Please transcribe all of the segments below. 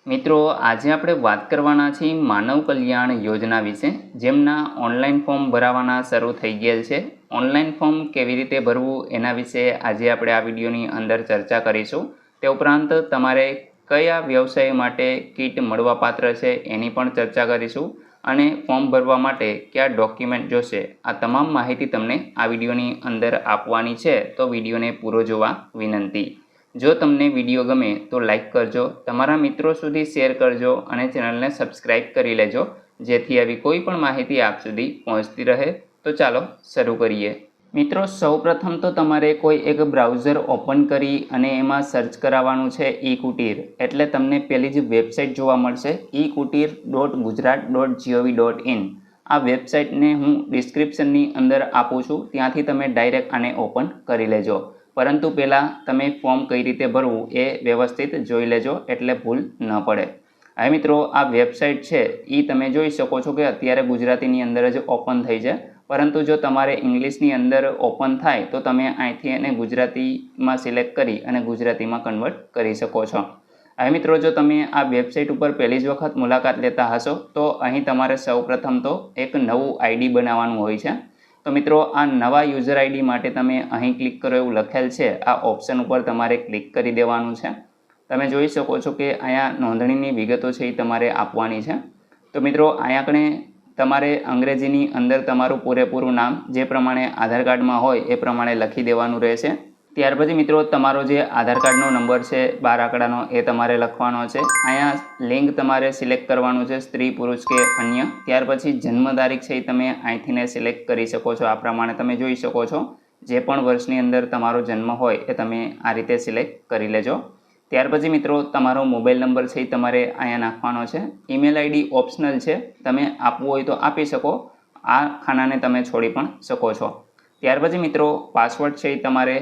મિત્રો આજે આપણે વાત કરવાના છીએ માનવ કલ્યાણ યોજના વિશે, જેમના ઓનલાઈન ફોર્મ ભરાવાના શરૂ થઈ ગયેલ છે. ઓનલાઈન ફોર્મ કેવી રીતે ભરવું એના વિશે આજે આપણે આ વિડીયોની અંદર ચર્ચા કરીશું. તે ઉપરાંત તમારે કયા વ્યવસાય માટે કીટ મળવાપાત્ર છે એની પણ ચર્ચા કરીશું અને ફોર્મ ભરવા માટે કયા ડોક્યુમેન્ટ જોશે, આ તમામ માહિતી તમને આ વિડીયોની અંદર આપવાની છે. તો વિડીયોને પૂરો જોવા વિનંતી. જો તમને વિડીયો ગમે તો લાઈક કરજો, તમારા મિત્રો સુધી શેર કરજો અને ચેનલને સબસ્ક્રાઈબ કરી લેજો, જેથી આવી કોઈ પણ માહિતી આપ સુધી પહોંચતી રહે. તો ચાલો શરૂ કરીએ. મિત્રો, સૌપ્રથમ તો તમારે કોઈ એક બ્રાઉઝર ઓપન કરી અને એમાં સર્ચ કરાવવાનું છે ઈ-કુટીર. એટલે તમને પહેલી જ વેબસાઇટ જોવા મળશે eKutir.gujarat.gov.in. આ વેબસાઇટને હું ડિસ્ક્રિપ્શનની અંદર આપું છું, ત્યાંથી તમે ડાયરેક્ટ આને ઓપન કરી લેજો. પરંતુ પહેલાં તમે ફોર્મ કઈ રીતે ભરવું એ વ્યવસ્થિત જોઈ લેજો, એટલે ભૂલ ન પડે. હવે મિત્રો, આ વેબસાઇટ છે એ તમે જોઈ શકો છો કે અત્યારે ગુજરાતીની અંદર જ ઓપન થઈ છે, પરંતુ જો તમારે ઇંગ્લિશની અંદર ઓપન થાય તો તમે અહીંથી એને ગુજરાતીમાં સિલેક્ટ કરી અને ગુજરાતીમાં કન્વર્ટ કરી શકો છો. હવે મિત્રો, જો તમે આ વેબસાઇટ ઉપર પહેલી જ વખત મુલાકાત લેતા હશો તો અહીં તમારે સૌપ્રથમ તો એક નવું આઈડી બનાવવાનું હોય છે. તો મિત્રો, આ નવા યુઝર આઈડી માટે તમે અહીં ક્લિક કરો એવું લખેલ છે, આ ઓપ્શન ઉપર તમારે ક્લિક કરી દેવાનું છે. તમે જોઈ શકો છો કે અહીંયા નોંધણીની વિગતો છે એ તમારે આપવાની છે. તો મિત્રો, અહીંયા કણે તમારે અંગ્રેજીની અંદર તમારું પૂરેપૂરું નામ જે પ્રમાણે આધાર કાર્ડમાં હોય એ પ્રમાણે લખી દેવાનું રહેશે. ત્યાર પછી મિત્રો, તમારો જે આધાર કાર્ડનો નંબર છે 12 આંકડાનો એ તમારે લખવાનો છે. અહીંયા લિંગ તમારે સિલેક્ટ કરવાનું છે, સ્ત્રી, પુરુષ કે અન્ય. ત્યાર પછી જન્મ તારીખ છે એ તમે અહીંથીને સિલેક્ટ કરી શકો છો. આ પ્રમાણે તમે જોઈ શકો છો, જે પણ વર્ષની અંદર તમારો જન્મ હોય એ તમે આ રીતે સિલેક્ટ કરી લેજો. ત્યાર પછી મિત્રો, તમારો મોબાઈલ નંબર છે એ તમારે અહીંયા નાખવાનો છે. ઈમેલ આઈડી ઓપ્શનલ છે, તમે આપવું હોય તો આપી શકો, આ ખાનાને તમે છોડી પણ શકો છો. ત્યાર પછી મિત્રો, પાસવર્ડ છે એ તમારે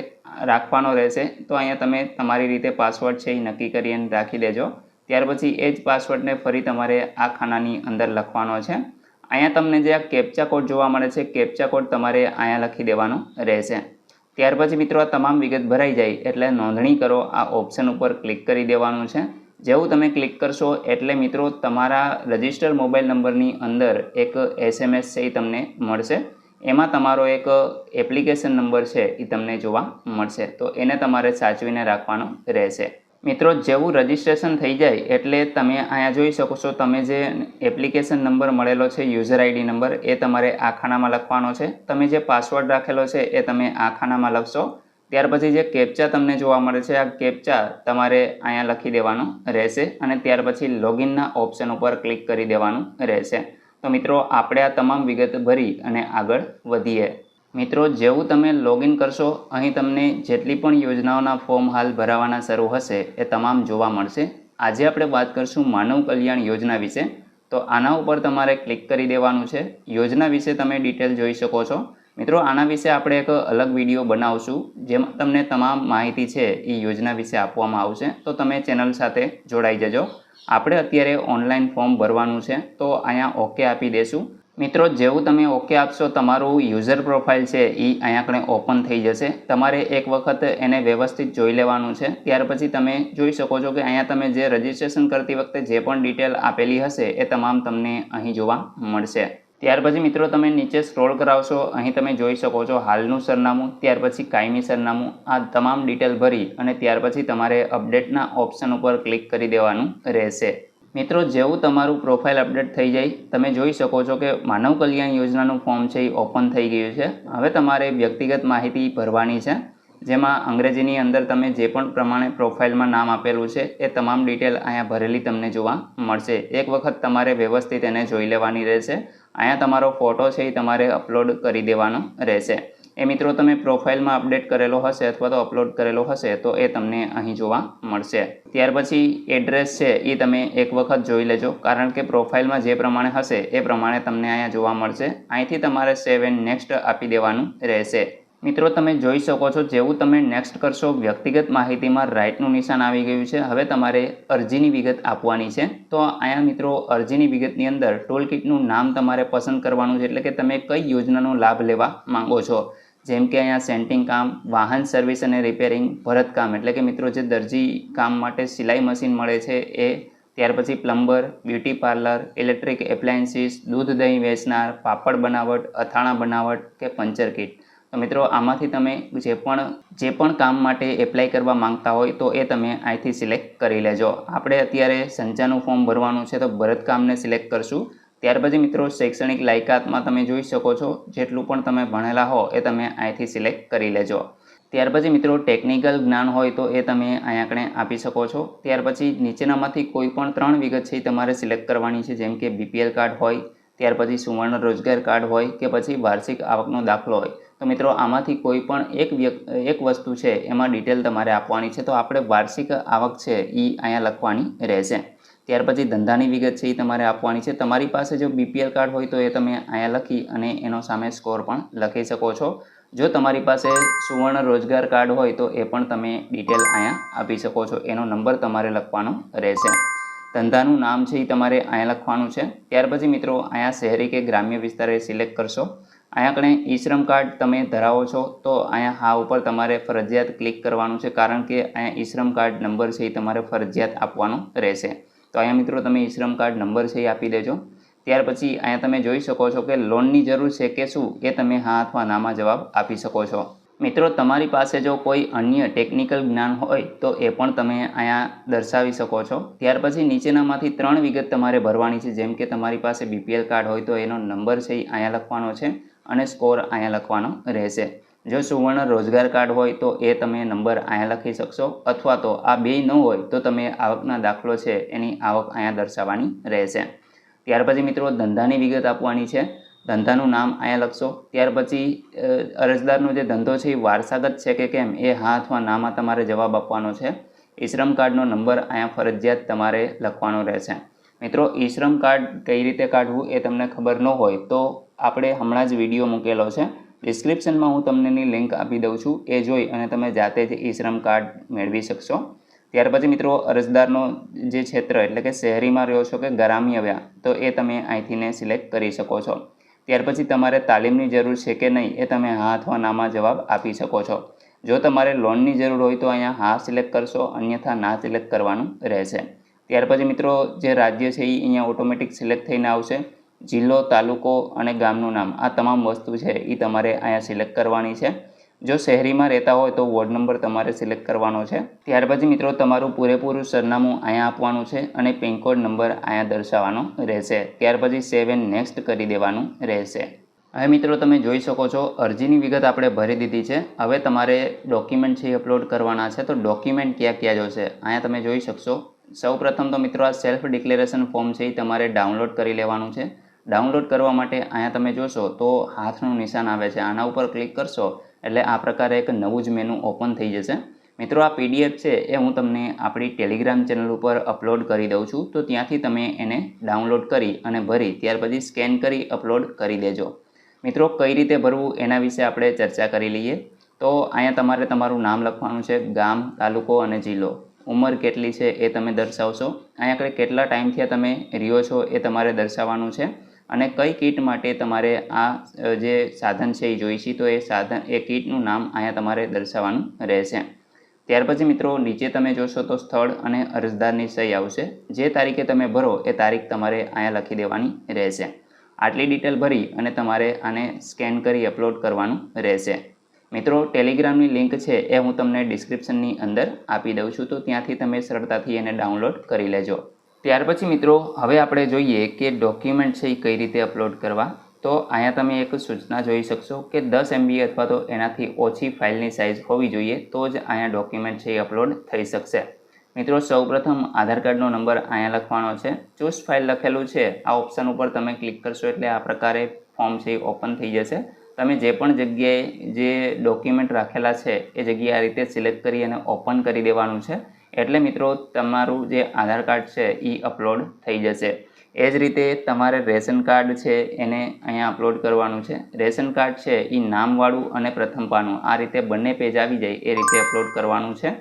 રાખવાનો રહેશે. તો અહીંયા તમે તમારી રીતે પાસવર્ડ છે એ નક્કી કરી અને રાખી દેજો. ત્યાર પછી એ જ પાસવર્ડને ફરી તમારે આ ખાનાની અંદર લખવાનો છે. અહીંયા તમને જે આ કેપ્ચા કોડ જોવા મળે છે, કેપ્ચા કોડ તમારે અહીંયા લખી દેવાનો રહેશે. ત્યાર પછી મિત્રો, આ તમામ વિગત ભરાઈ જાય એટલે નોંધણી કરો, આ ઓપ્શન ઉપર ક્લિક કરી દેવાનું છે. જેવું તમે ક્લિક કરશો એટલે મિત્રો, તમારા રજિસ્ટર મોબાઈલ નંબરની અંદર એક SMS છે એ તમને મળશે. એમાં તમારો એક એપ્લિકેશન નંબર છે એ તમને જોવા મળશે, તો એને તમારે સાચવીને રાખવાનો રહેશે. મિત્રો, જેવું રજિસ્ટ્રેશન થઈ જાય એટલે તમે અહીંયા જોઈ શકો છો, તમે જે એપ્લિકેશન નંબર મળેલો છે, યુઝર આઈડી નંબર, એ તમારે આ ખાનામાં લખવાનો છે. તમે જે પાસવર્ડ રાખેલો છે એ તમે આ ખાનામાં લખશો. ત્યાર પછી જે કેપ્ચા તમને જોવા મળે છે, આ કેપ્ચા તમારે અહીંયા લખી દેવાનો રહેશે અને ત્યાર પછી લોગિનના ઓપ્શન ઉપર ક્લિક કરી દેવાનું રહેશે. તો મિત્રો, આપણે આ તમામ વિગત ભરી અને આગળ વધીએ. મિત્રો, જેવું તમે લોગિન કરશો, અહીં તમને જેટલી પણ યોજનાઓના ફોર્મ હાલ ભરાવાના શરૂ હશે એ તમામ જોવા મળશે. આજે આપણે વાત કરીશું માનવ કલ્યાણ યોજના વિશે. તો આના ઉપર તમારે ક્લિક કરી દેવાનું છે. યોજના વિશે તમે ડિટેલ જોઈ શકો છો. મિત્રો, આના વિશે આપણે એક અલગ વિડીયો બનાવશું, જેમાં તમને તમામ માહિતી છે એ યોજના વિશે આપવામાં આવશે. તો તમે ચેનલ સાથે જોડાઈ જજો. આપણે અત્યારે ઓનલાઈન ફોર્મ ભરવાનું છે, તો અહીંયા ઓકે આપી દેશું. મિત્રો, જેવું તમે ઓકે આપશો, તમારું યુઝર પ્રોફાઇલ છે એ અહીંયા કણે ઓપન થઈ જશે. તમારે એક વખત એને વ્યવસ્થિત જોઈ લેવાનું છે. ત્યાર પછી તમે જોઈ શકો છો કે અહીંયા તમે જે રજિસ્ટ્રેશન કરતી વખતે જે પણ ડિટેલ આપેલી હશે એ તમામ તમને અહીં જોવા મળશે. ત્યાર પછી મિત્રો, તમે નીચે સ્ક્રોલ કરાવશો, અહીં તમે જોઈ શકો છો હાલનું સરનામું, ત્યાર પછી કાયમી સરનામું, આ તમામ ડિટેલ ભરી અને ત્યાર પછી તમારે અપડેટના ઓપ્શન ઉપર ક્લિક કરી દેવાનું રહેશે. મિત્રો, જેવું તમારું પ્રોફાઇલ અપડેટ થઈ જાય, તમે જોઈ શકો છો કે માનવ કલ્યાણ યોજનાનું ફોર્મ છે એ ઓપન થઈ ગયું છે. હવે તમારે વ્યક્તિગત માહિતી ભરવાની છે, જેમાં અંગ્રેજીની અંદર તમે જે પણ પ્રમાણે પ્રોફાઇલમાં નામ આપેલું છે એ તમામ ડિટેલ અહીંયા ભરેલી તમને જોવા મળશે. એક વખત તમારે વ્યવસ્થિત એને જોઈ લેવાની રહેશે. અહીંયા તમારો ફોટો છે એ તમારે અપલોડ કરી દેવાનો રહેશે. એ મિત્રો, તમે પ્રોફાઇલમાં અપડેટ કરેલો હશે અથવા તો અપલોડ કરેલો હશે તો એ તમને અહીં જોવા મળશે. ત્યાર પછી એડ્રેસ છે એ તમે એક વખત જોઈ લેજો, કારણ કે પ્રોફાઇલમાં જે પ્રમાણે હશે એ પ્રમાણે તમને અહીંયા જોવા મળશે. અહીંથી તમારે સેવ એન્ડ નેક્સ્ટ આપી દેવાનું રહેશે. મિત્રો, તમે જોઈ શકો છો, જેવું તમે નેક્સ્ટ કરશો, વ્યક્તિગત માહિતીમાં રાઇટનું નિશાન આવી ગયું છે. હવે તમારે અરજીની વિગત આપવાની છે. તો અહીંયા મિત્રો, અરજીની વિગતની અંદર ટૂલ કિટનું નામ તમારે પસંદ કરવાનું છે, એટલે કે તમે કઈ યોજનાનો લાભ લેવા માંગો છો. જેમ કે અહીંયા સેન્ટિંગ કામ, વાહન સર્વિસ અને રિપેરિંગ, ભરતકામ એટલે કે મિત્રો જે દરજી કામ માટે સિલાઈ મશીન મળે છે એ ત્યાર પછી plumber, beauty parlour, electric appliances, દૂધ દહીં વેચનાર, પાપડ બનાવટ, અથાણા બનાવટ કે પંચર કીટ. તો મિત્રો આમાંથી તમે જે પણ કામ માટે એપ્લાય કરવા માંગતા હોય તો એ તમે અહીંથી સિલેક્ટ કરી લેજો. આપણે અત્યારે સંચાનું ફોર્મ ભરવાનું છે તો ભરતકામને સિલેક્ટ કરશું. ત્યાર પછી મિત્રો શૈક્ષણિક લાયકાતમાં તમે જોઈ શકો છો જેટલું પણ તમે ભણેલા હો એ તમે અહીંથી સિલેક્ટ કરી લેજો. ત્યાર પછી મિત્રો ટેકનિકલ જ્ઞાન હોય તો એ તમે અહીંયા આગળ આપી શકો છો. ત્યાર પછી નીચેનામાંથી કોઈ પણ 3 વિગત છે તમારે સિલેક્ટ કરવાની છે, જેમ કે BPL કાર્ડ હોય, ત્યાર પછી સુવર્ણ રોજગાર કાર્ડ હોય કે પછી વાર્ષિક આવકનો દાખલો હોય. તો મિત્રો આમાંથી કોઈ પણ એક વસ્તુ છે એમાં ડિટેલ તમારે આપવાની છે. તો આપણે વાર્ષિક આવક છે એ અહીંયા લખવાની રહેશે. ત્યાર પછી ધંધાની વિગત છે એ તમારે આપવાની છે. તમારી પાસે જો BPL કાર્ડ હોય તો એ તમે અહીંયા લખી અને એનો સામે સ્કોર પણ લખી શકો છો. જો તમારી પાસે સુવર્ણ રોજગાર કાર્ડ હોય તો એ પણ તમે ડિટેલ અહીંયા આપી શકો છો. એનો નંબર તમારે લખવાનો રહેશે. ધંધાનું નામ છે એ તમારે અહીંયા લખવાનું છે. ત્યાર પછી મિત્રો અહીંયા શહેરી કે ગ્રામ્ય વિસ્તાર એ સિલેક્ટ કરશો. અહીંયા કણે ઈ શ્રમ કાર્ડ તમે ધરાવો છો તો અહીંયા હા ઉપર તમારે ફરજિયાત ક્લિક કરવાનું છે, કારણ કે અહીંયા ઈ શ્રમ કાર્ડ નંબર છે એ તમારે ફરજિયાત આપવાનો રહેશે. તો અહીંયા મિત્રો તમે ઈ શ્રમ કાર્ડ નંબર છે એ આપી દેજો. ત્યાર પછી અહીંયા તમે જોઈ શકો છો કે લોનની જરૂર છે કે શું એ તમે હા અથવા નામાં જવાબ આપી શકો છો. મિત્રો તમારી પાસે જો કોઈ અન્ય ટેકનિકલ જ્ઞાન હોય તો એ પણ તમે અહીંયા દર્શાવી શકો છો. ત્યાર પછી નીચેનામાંથી 3 વિગત તમારે ભરવાની છે, જેમ કે તમારી પાસે BPL કાર્ડ હોય તો એનો નંબર છે એ અહીંયા લખવાનો છે અને સ્કોર અહીંયા લખવાનો રહેશે. જો સુવર્ણ રોજગાર કાર્ડ હોય તો એ તમે નંબર અહીંયા લખી શકશો, અથવા તો આ બેય ન હોય તો તમે આવકના દાખલો છે એની આવક અહીંયા દર્શાવવાની રહેશે. ત્યાર પછી મિત્રો ધંધાની વિગત આપવાની છે. ધંધાનું નામ અહીંયા લખશો. ત્યાર પછી અરજદારનો જે ધંધો છે એ વારસાગત છે કે કેમ એ હા અથવા નામાં તમારે જવાબ આપવાનો છે. ઈ શ્રમ કાર્ડનો નંબર અહીંયા ફરજિયાત તમારે લખવાનો રહેશે. મિત્રો ઈ શ્રમ કાર્ડ કઈ રીતે કાઢવું એ તમને ખબર ન હોય તો આપણે હમણાં જ વિડીયો મૂકેલો છે, ડિસ્ક્રિપ્શનમાં હું તમને એની લિંક આપી દઉં છું. એ જોઈ અને તમે જાતે જ ઈ શ્રમ કાર્ડ મેળવી શકશો. ત્યાર પછી મિત્રો અરજદારનો જે ક્ષેત્ર એટલે કે શહેરીમાં રહ્યો છો કે ગ્રામ્ય તો એ તમે અહીંથી સિલેક્ટ કરી શકો છો. ત્યાર પછી તમારે તાલીમની જરૂર છે કે નહીં એ તમે હા અથવા નામાં જવાબ આપી શકો છો. જો તમારે લોનની જરૂર હોય તો અહીંયા હા સિલેક્ટ કરશો, અન્યથા ના સિલેક્ટ કરવાનું રહેશે. ત્યાર પછી મિત્રો જે રાજ્ય છે એ અહીંયા ઓટોમેટિક સિલેક્ટ થઈને આવશે. જિલ્લો, તાલુકો અને ગામનું નામ આ તમામ વસ્તુ છે એ તમારે અહીંયા સિલેક્ટ કરવાની છે. જો શહેરીમાં રહેતા હોય તો વોર્ડ નંબર તમારે સિલેક્ટ કરવાનો છે. ત્યાર પછી મિત્રો તમારું પૂરેપૂરું સરનામું અહીંયા આપવાનું છે અને પિનકોડ નંબર અહીંયા દર્શાવવાનો રહેશે. ત્યાર પછી સેવ એન્ડ નેક્સ્ટ કરી દેવાનું રહેશે. હવે મિત્રો તમે જોઈ શકો છો અરજીની વિગત આપણે ભરી દીધી છે. હવે તમારે ડોક્યુમેન્ટ છે એ અપલોડ કરવાના છે. તો ડોક્યુમેન્ટ ક્યાં ક્યાં જોશે અહીંયા તમે જોઈ શકશો. સૌપ્રથમ તો મિત્રો આ સેલ્ફ ડિક્લેરેશન ફોર્મ છે એ તમારે ડાઉનલોડ કરી લેવાનું છે. ડાઉનલોડ કરવા માટે અહીંયા તમે જોશો તો હાથનું નિશાન આવે છે, આના ઉપર ક્લિક કરશો એટલે આ પ્રકારે એક નવું જ મેનુ ઓપન થઈ જશે. મિત્રો આ PDF છે એ હું તમને આપણી ટેલિગ્રામ ચેનલ ઉપર અપલોડ કરી દઉં છું, તો ત્યાંથી તમે એને ડાઉનલોડ કરી અને ભરી ત્યાર પછી સ્કેન કરી અપલોડ કરી દેજો. મિત્રો કઈ રીતે ભરવું એના વિશે આપણે ચર્ચા કરી લઈએ. તો અહીંયા તમારે તમારું નામ લખવાનું છે, ગામ, તાલુકો અને જિલ્લો, ઉંમર કેટલી છે એ તમે દર્શાવશો. અહીંયા આગળ કેટલા ટાઈમથી તમે રહ્યો છો એ તમારે દર્શાવવાનું છે અને કઈ કીટ માટે તમારે આ જે સાધન છે એ જોઈશે તો એ કીટનું નામ અહીંયા તમારે દર્શાવવાનું રહેશે. ત્યાર પછી મિત્રો નીચે તમે જોશો તો સ્થળ અને અરજદારની સહી આવશે. જે તારીખે તમે ભરો એ તારીખ તમારે અહીંયા લખી દેવાની રહેશે. આટલી ડિટેલ ભરી અને તમારે આને સ્કેન કરી અપલોડ કરવાનું રહેશે. મિત્રો ટેલિગ્રામની લિંક છે એ હું તમને ડિસ્ક્રિપ્શનની અંદર આપી દઉં છું, તો ત્યાંથી તમે સરળતાથી એને ડાઉનલોડ કરી લેજો. ત્યાર પછી મિત્રો હવે આપણે જોઈએ કે ડોક્યુમેન્ટ છે એ કઈ રીતે અપલોડ કરવા. તો અહીંયા તમે એક સૂચના જોઈ શકશો કે 10 MB અથવા તો એનાથી ઓછી ફાઇલની સાઇઝ હોવી જોઈએ તો જ અહીંયા ડોક્યુમેન્ટ છે એ અપલોડ થઈ શકશે. મિત્રો સૌપ્રથમ આધાર કાર્ડનો નંબર અહીંયા લખવાનો છે. ચૂઝ ફાઇલ લખેલું છે, આ ઓપ્શન ઉપર તમે ક્લિક કરશો એટલે આ પ્રકારે ફોર્મ છે એ ઓપન થઈ જશે. તમે જે પણ જગ્યાએ જે ડોક્યુમેન્ટ રાખેલા છે એ જગ્યાએ આ રીતે સિલેક્ટ કરી અને ઓપન કરી દેવાનું છે. એટલે મિત્રો તમારું જે આધાર કાર્ડ છે એ અપલોડ થઈ જશે. એ જ રીતે તમારે રેશન કાર્ડ છે એને અહીંયા અપલોડ કરવાનું છે. રેશન કાર્ડ છે એ નામવાળું અને પ્રથમ પાનું આ રીતે બંને પેજ આવી જાય એ રીતે અપલોડ કરવાનું છે.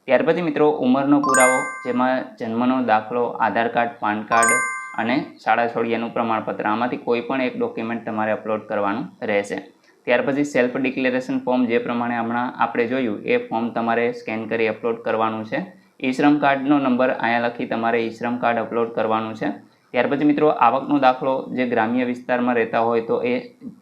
ત્યાર પછી મિત્રો ઉંમરનો પુરાવો, જેમાં જન્મનો દાખલો, આધાર કાર્ડ, પાન કાર્ડ અને શાળા છોડ્યાનું પ્રમાણપત્ર, આમાંથી કોઈ પણ એક ડોક્યુમેન્ટ તમારે અપલોડ કરવાનું રહેશે. ત્યાર પછી સેલ્ફ ડિક્લેરેશન ફોર્મ જે પ્રમાણે હમણાં આપણે જોયું એ ફોર્મ તમારે સ્કેન કરી અપલોડ કરવાનું છે. ઈ શ્રમ કાર્ડનો નંબર અહીંયા લખી તમારે ઈ શ્રમ કાર્ડ અપલોડ કરવાનું છે. ત્યાર પછી મિત્રો આવકનો દાખલો જે ગ્રામ્ય વિસ્તારમાં રહેતા હોય તો એ,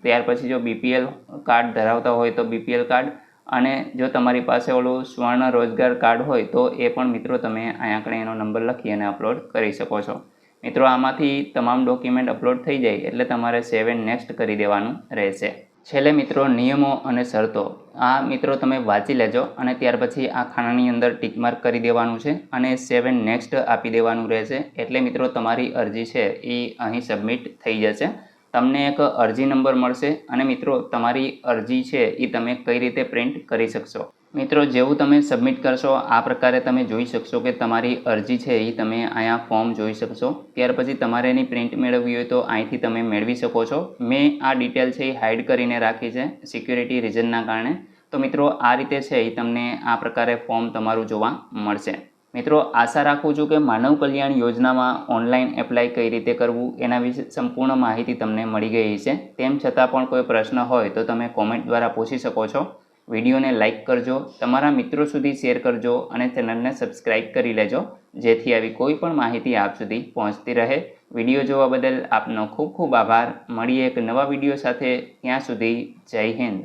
ત્યાર પછી જો બીપીએલ કાર્ડ ધરાવતા હોય તો બીપીએલ કાર્ડ, અને જો તમારી પાસે ઓલું સ્વર્ણ રોજગાર કાર્ડ હોય તો એ પણ મિત્રો તમે અહીંયા આગળ એનો નંબર લખી અને અપલોડ કરી શકો છો. મિત્રો આમાંથી તમામ ડોક્યુમેન્ટ અપલોડ થઈ જાય એટલે તમારે સેવ એન્ડ નેક્સ્ટ કરી દેવાનું રહેશે. છેલ્લે મિત્રો નિયમો અને શરતો, આ મિત્રો તમે વાંચી લેજો અને ત્યાર પછી આ ખાનાની અંદર ટીક માર્ક કરી દેવાનું છે અને સેવ એન્ડ નેક્સ્ટ આપી દેવાનું રહેશે. એટલે મિત્રો તમારી અરજી છે એ અહીં સબમિટ થઈ જશે. તમને એક અરજી નંબર મળશે અને મિત્રો તમારી અરજી છે એ તમે કઈ રીતે પ્રિન્ટ કરી શકશો. મિત્રો જેવું તમે સબમિટ કરશો આ પ્રકારે તમે જોઈ શકશો કે તમારી અરજી છે એ તમે અહીંયા ફોર્મ જોઈ શકશો. ત્યાર પછી તમારે એની પ્રિન્ટ મેળવવી હોય તો અહીંથી તમે મેળવી શકો છો. મેં આ ડિટેલ છે એ હાઇડ કરીને રાખી છે સિક્યુરિટી રીઝનના કારણે. તો મિત્રો આ રીતે છે એ તમને આ પ્રકારે ફોર્મ તમારું જોવા મળશે. મિત્રો આશા રાખું છું કે માનવ કલ્યાણ યોજનામાં ઓનલાઈન એપ્લાય કઈ રીતે કરવું એના વિશે સંપૂર્ણ માહિતી તમને મળી ગઈ છે. તેમ છતાં પણ કોઈ પ્રશ્ન હોય તો તમે કોમેન્ટ દ્વારા પૂછી શકો છો. વિડીયોને લાઇક કરજો, તમારા મિત્રો સુધી શેર કરજો અને ચેનલને સબસ્ક્રાઈબ કરી લેજો જેથી આવી કોઈ પણ માહિતી આપ સુધી પહોંચતી રહે. વિડીયો જોવા બદલ આપનો ખૂબ ખૂબ આભાર. મળીએ એક નવા વિડીયો સાથે. ત્યાં સુધી જય હિન્દ.